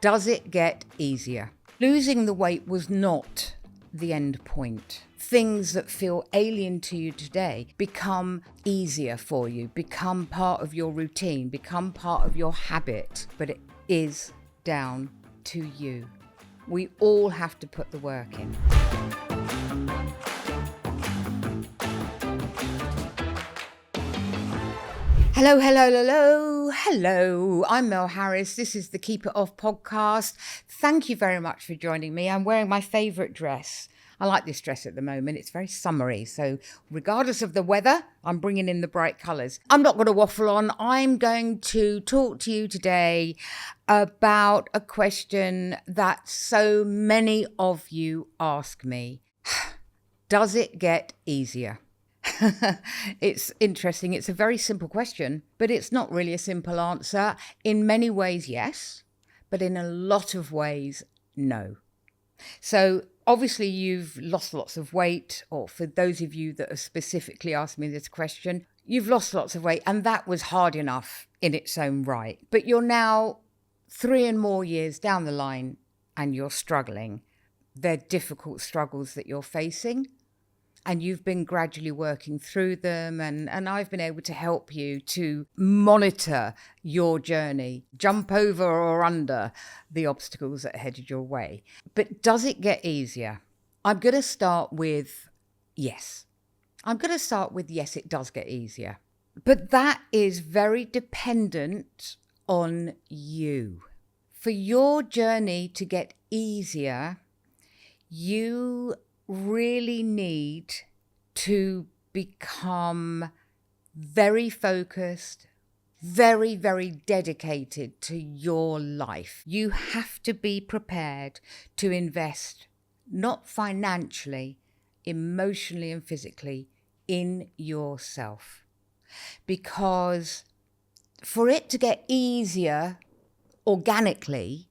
Does it get easier? Losing the weight was not the end point. Things that feel alien to you today become easier for you, become part of your routine, become part of your habit, but it is down to you. We all have to put the work in. Hello. I'm Mel Harris. This is the Keep It Off podcast. Thank you very much for joining me. I'm wearing my favourite dress. I like this dress at the moment. It's very summery. So regardless of the weather, I'm bringing in the bright colours. I'm not going to waffle on. I'm going to talk to you today about a question that so many of you ask me. Does it get easier? It's interesting. It's a very simple question, but it's not really a simple answer. In many ways, yes, but in a lot of ways, no. So obviously you've lost lots of weight, or for those of you that have specifically asked me this question, you've lost lots of weight, and that was hard enough in its own right. But you're now 3 and more years down the line and you're struggling. They're difficult struggles that you're facing. And you've been gradually working through them, and I've been able to help you to monitor your journey, jump over or under the obstacles that are headed your way. But does it get easier? I'm going to start with yes. Yes, it does get easier. But that is very dependent on you. For your journey to get easier, you really need to become very focused, very, very dedicated to your life. You have to be prepared to invest, not financially, emotionally and physically, in yourself. Because for it to get easier organically,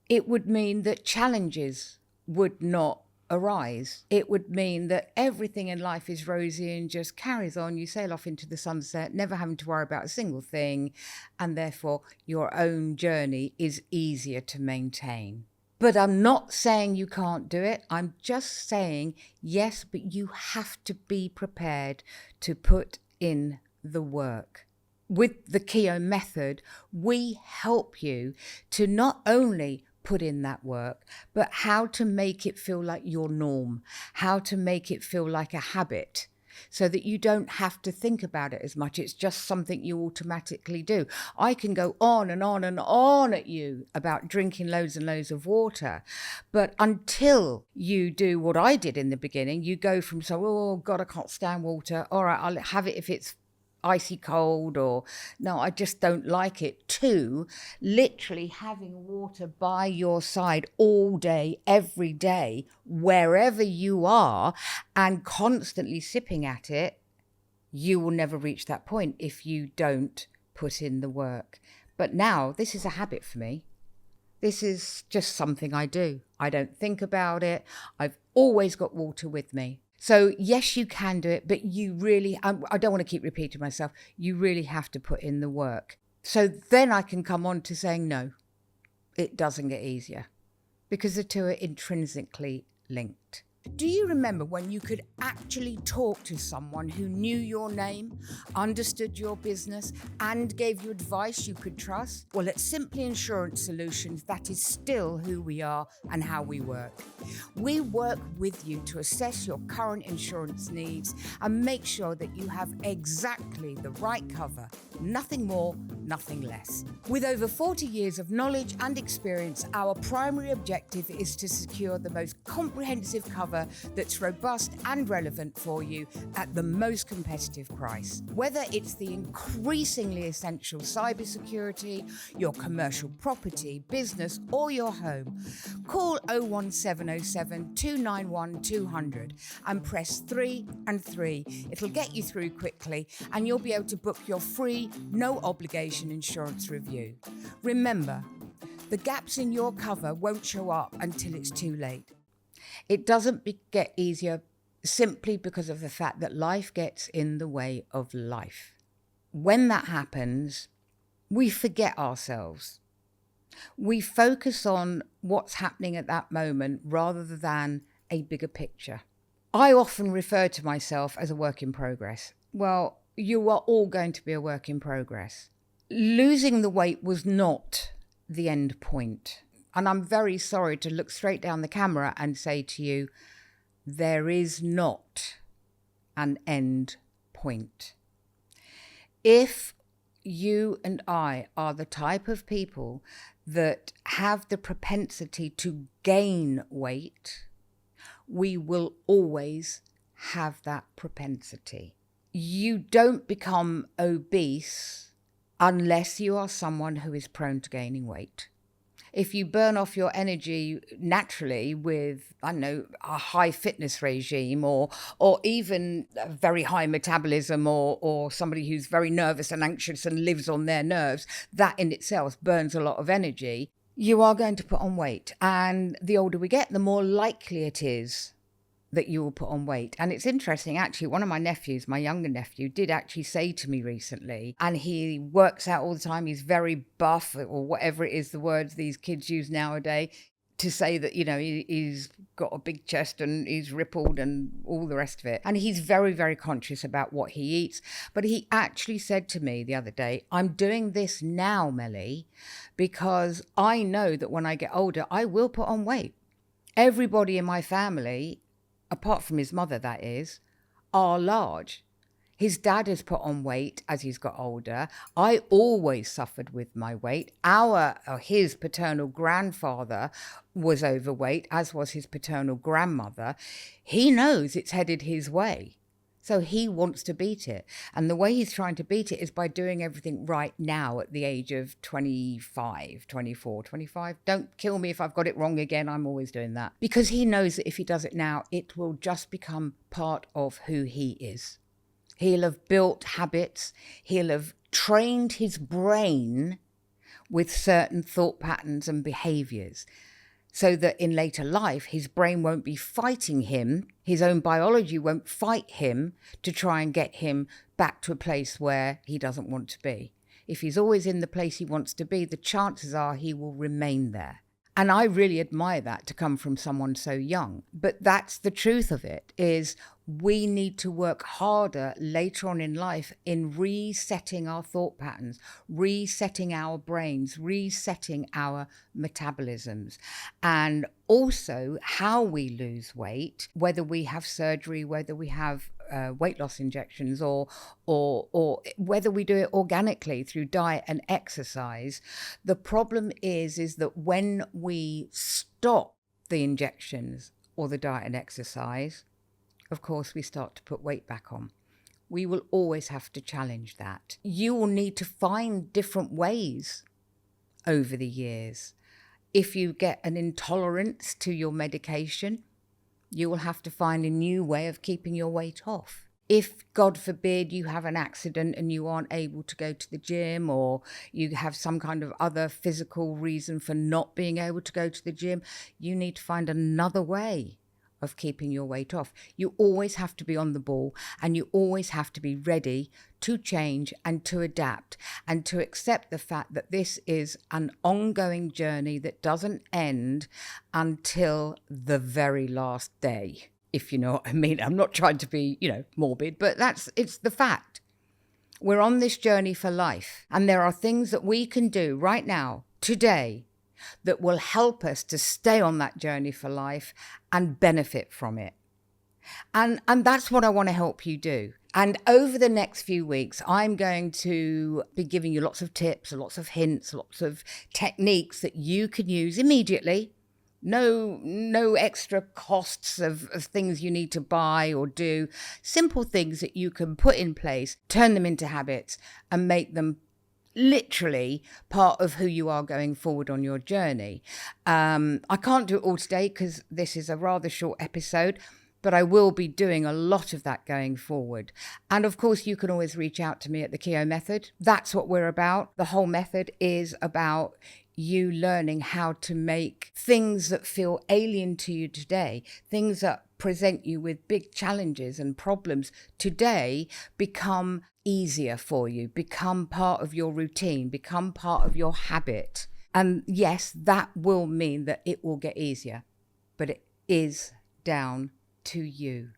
it would mean that challenges would not arise. It would mean that everything in life is rosy and just carries on. You sail off into the sunset, never having to worry about a single thing, and therefore your own journey is easier to maintain. But I'm not saying you can't do it. I'm just saying, yes, but you have to be prepared to put in the work. With the Keough method, we help you to not only put in that work, but how to make it feel like your norm, how to make it feel like a habit, so that you don't have to think about it as much. It's just something you automatically do. I can go on and on and on at you about drinking loads and loads of water, but until you do what I did in the beginning, you go from oh God, I can't stand water, all right, I'll have it if it's icy cold, or no, I just don't like it, to literally having water by your side all day, every day, wherever you are, and constantly sipping at it. You will never reach that point if you don't put in the work. But now this is a habit for me. This is just something I do. I don't think about it. I've always got water with me. So yes, you can do it, but you really, I don't want to keep repeating myself, you really have to put in the work. So then I can come on to saying, no, it doesn't get easier, because the two are intrinsically linked. Do you remember when you could actually talk to someone who knew your name, understood your business, and gave you advice you could trust? Well, at Simply Insurance Solutions, that is still who we are and how we work. We work with you to assess your current insurance needs and make sure that you have exactly the right cover. Nothing more, nothing less. With over 40 years of knowledge and experience, our primary objective is to secure the most comprehensive cover that's robust and relevant for you at the most competitive price. Whether it's the increasingly essential cybersecurity, your commercial property, business, or your home, call 01707 291 200 and press 3 and 3. It'll get you through quickly, and you'll be able to book your free, no obligation insurance review. Remember, the gaps in your cover won't show up until it's too late. It doesn't get easier simply because of the fact that life gets in the way of life. When that happens, we forget ourselves. We focus on what's happening at that moment rather than a bigger picture. I often refer to myself as a work in progress. Well, you are all going to be a work in progress. Losing the weight was not the end point. And I'm very sorry to look straight down the camera and say to you, there is not an end point. If you and I are the type of people that have the propensity to gain weight, we will always have that propensity. You don't become obese unless you are someone who is prone to gaining weight. If you burn off your energy naturally with, I don't know, a high fitness regime or even a very high metabolism or somebody who's very nervous and anxious and lives on their nerves, that in itself burns a lot of energy, you are going to put on weight. And the older we get, the more likely it is that you will put on weight. And it's interesting, actually, one of my nephews, my younger nephew, did actually say to me recently, and he works out all the time, he's very buff, or whatever it is, the words these kids use nowadays, to say that, you know, he's got a big chest and he's rippled and all the rest of it. And he's very, very conscious about what he eats. But he actually said to me the other day, I'm doing this now, Melly, because I know that when I get older, I will put on weight. Everybody in my family, apart from his mother, that is, are large. His dad has put on weight as he's got older. I always suffered with my weight. His paternal grandfather was overweight, as was his paternal grandmother. He knows it's headed his way. So he wants to beat it. And the way he's trying to beat it is by doing everything right now at the age of 25, 24, 25. Don't kill me if I've got it wrong again. I'm always doing that. Because he knows that if he does it now, it will just become part of who he is. He'll have built habits. He'll have trained his brain with certain thought patterns and behaviors, so that in later life, his brain won't be fighting him. His own biology won't fight him to try and get him back to a place where he doesn't want to be. If he's always in the place he wants to be, the chances are he will remain there. And I really admire that to come from someone so young. But that's the truth of it, is we need to work harder later on in life in resetting our thought patterns, resetting our brains, resetting our metabolisms, and also how we lose weight, whether we have surgery, whether we have weight loss injections, or whether we do it organically through diet and exercise. The problem is that when we stop the injections or the diet and exercise, of course, we start to put weight back on. We will always have to challenge that. You will need to find different ways over the years. If you get an intolerance to your medication, you will have to find a new way of keeping your weight off. If, God forbid, you have an accident and you aren't able to go to the gym, or you have some kind of other physical reason for not being able to go to the gym, you need to find another way of keeping your weight off. You always have to be on the ball, and you always have to be ready to change and to adapt and to accept the fact that this is an ongoing journey that doesn't end until the very last day, if you know what I mean. I'm not trying to be, morbid, but it's the fact. We're on this journey for life, and there are things that we can do right now, today, that will help us to stay on that journey for life and benefit from it. And that's what I want to help you do. And over the next few weeks, I'm going to be giving you lots of tips, lots of hints, lots of techniques that you can use immediately. No extra costs of things you need to buy or do. Simple things that you can put in place, turn them into habits, and make them literally part of who you are going forward on your journey. I can't do it all today because this is a rather short episode, but I will be doing a lot of that going forward. And of course, you can always reach out to me at the Keogh Method. That's what we're about. The whole method is about you learning how to make things that feel alien to you today, things that present you with big challenges and problems today, become easier for you, become part of your routine, become part of your habit. And yes, that will mean that it will get easier, but it is down to you.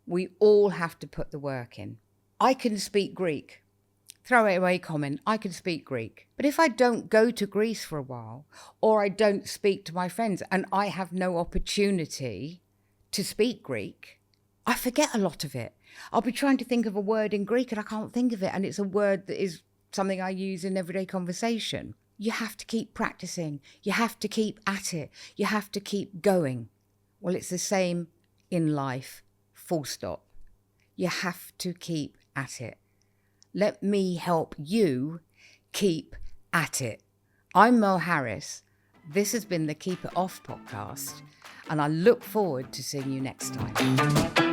We all have to put the work in. I can speak Greek. Throw away comment, I can speak Greek. But if I don't go to Greece for a while, or I don't speak to my friends and I have no opportunity to speak Greek, I forget a lot of it. I'll be trying to think of a word in Greek and I can't think of it. And it's a word that is something I use in everyday conversation. You have to keep practicing. You have to keep at it. You have to keep going. Well, it's the same in life, full stop. You have to keep at it. Let me help you keep at it. I'm Mel Harris. This has been the Keep It Off podcast, and I look forward to seeing you next time.